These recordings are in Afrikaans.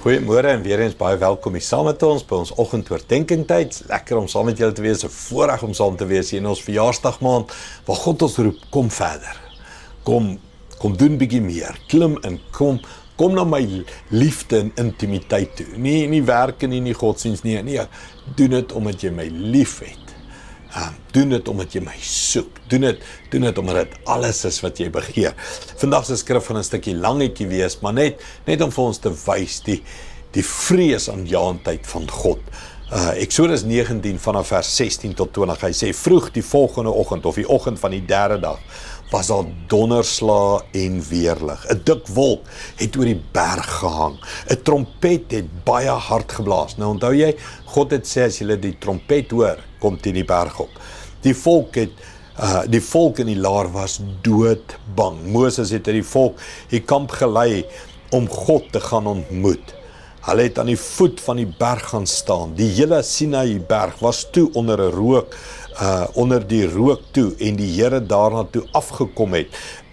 Goeiemôre en weer eens baie welkom hier saam met ons by ons oggendoordenkingtyd. Lekker om saam met julle te wees, 'n voorreg om saam te wees hier in ons verjaarsdagmaand waar God ons roep, kom verder. Kom doen bietjie meer. Klim in, kom na my liefde en intimiteit toe. Nie werke nie godsdienst nie. Nee, doen dit omdat jy my liefhet. Doen dit omdat jy my soek. Doen dit omdat dit alles is wat jy begeer. Vandag se skrif van 'n stukkie langetjie wees, maar net om vir ons te wys die vreesaanjaendheid van God. Eksodus 19 vanaf vers 16 tot 20. Hy sê vroeg die volgende oggend of die oggend van die derde dag was daar donderslae en weerlig. 'n Dik wolk het oor die berg gehang. 'n Trompet het baie hard geblaas. Nou onthou jy, God het sê as jy die trompet hoor, kom teen die berg op. Die volk in die laar was doodbang. Moses het die volk die kamp gelei om God te gaan ontmoet. Hulle het aan die voet van die berg gaan staan. Die hele Sinaï berg was toe onder die rook toe en die Here daarna toe afgekom het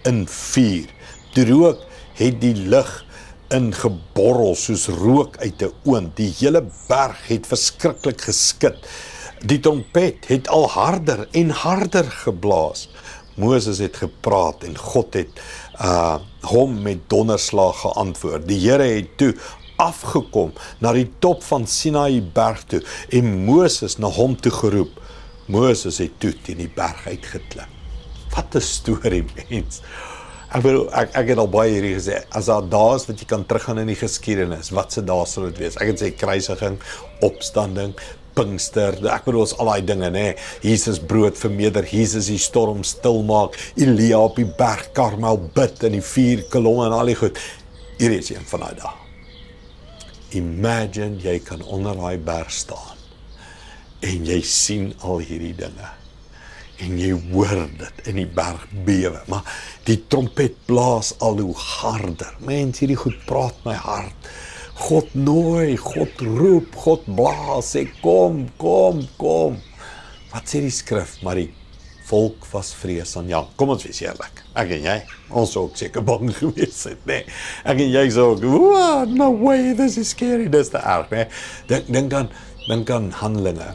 in vuur. Die rook het die lug ingeborrel soos rook uit 'n oond. Die hele berg het verskriklik geskit. Die trompet het al harder en harder geblaas. Moses het gepraat en God het hom met donderslag geantwoord. Die Here het toe afgekom na die top van Sinaï berg toe en Moses na hom toe geroep. Moses het toe teen die berg uitgeklim. Wat 'n storie, mens. Ek het al baie hierdie gesê, as daar dae is wat jy kan teruggaan in die geskiedenis, wat se dae sal dit wees? Ek het sê kruisiging, opstanding, Pinkster, ek bedoel is al daai dinge, nê. Jesus brood vermeerder, Jesus die storm stil maak, Elia op die berg Karmel bid in die 4 kolomme en al die goed. Hier is een van daai dae. Imagine jy kan onder daai berg staan en jy sien al hierdie dinge en jy hoor dit in die berg bewe, maar die trompet blaas al hoe harder. Mens, hierdie goed praat my hart. God nooi, God roep, God blaas, sê kom. Wat sê die skrif? Maar die volk was vreesaanjaend. Kom ons wees eerlik. Ek en jy, ons ook seker bang gewees het, nee. Ek en jy sê ook, no way, this is scary, dis te erg, nee. Dink aan Handelinge.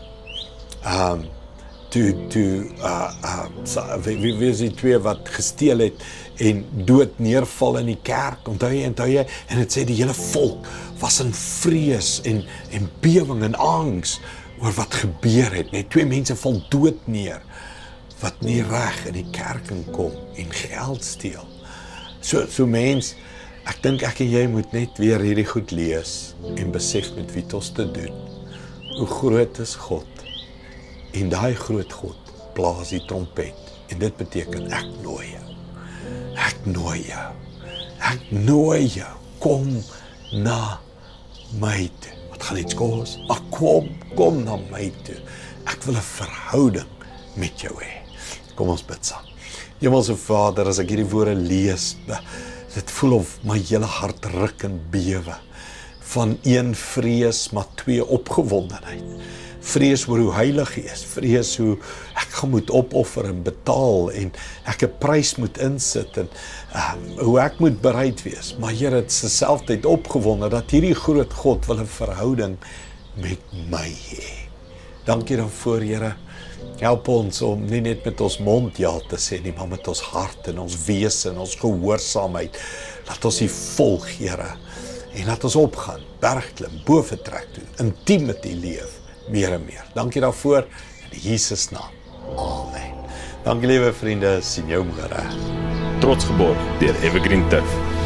Wie is die twee wat gesteel het en dood neerval in die kerk, onthou jy, en het sê die hele volk was in vrees en bewing en angs oor wat gebeur het, net 2 mense val dood neer, wat nie reg in die kerk kom en geld steel. So mens, ek dink ek en jy moet net weer hierdie goed lees en besef met wie ons te doen. Hoe groot is God? En daai groot God blaas die trompet. En dit beteken ek nooi jou. Kom na my toe. Wat gaan iets kos? Maar kom na my toe. Ek wil 'n verhouding met jou hê. Kom ons bid saam. Hemelse Vader, as ek hierdie woorde lees, dit voel of my hele hart ruk en bewe. Van 1 vrees, maar 2 opgewondenheid. Vrees oor hoe heilig hy is, vrees hoe ek gaan moet opoffer en betaal en ek 'n prys moet insit en hoe ek moet bereid wees. Maar Here, het terselfdertyd opgewonde dat hierdie groot God wil 'n verhouding met my hê. Dankie daarvoor, Here. Help ons om nie net met ons mond ja te sê nie, maar met ons hart en ons wese en ons gehoorsaamheid. Laat ons U volg, Here. En laat ons opgaan, bergklim, bo vertrek toe, intiem met U leef. Meer en meer. Dankie daarvoor in Jesus naam. Amen. Dankie liewe vriende, sien jou môre. Trots geborg deur Evergreen Turf.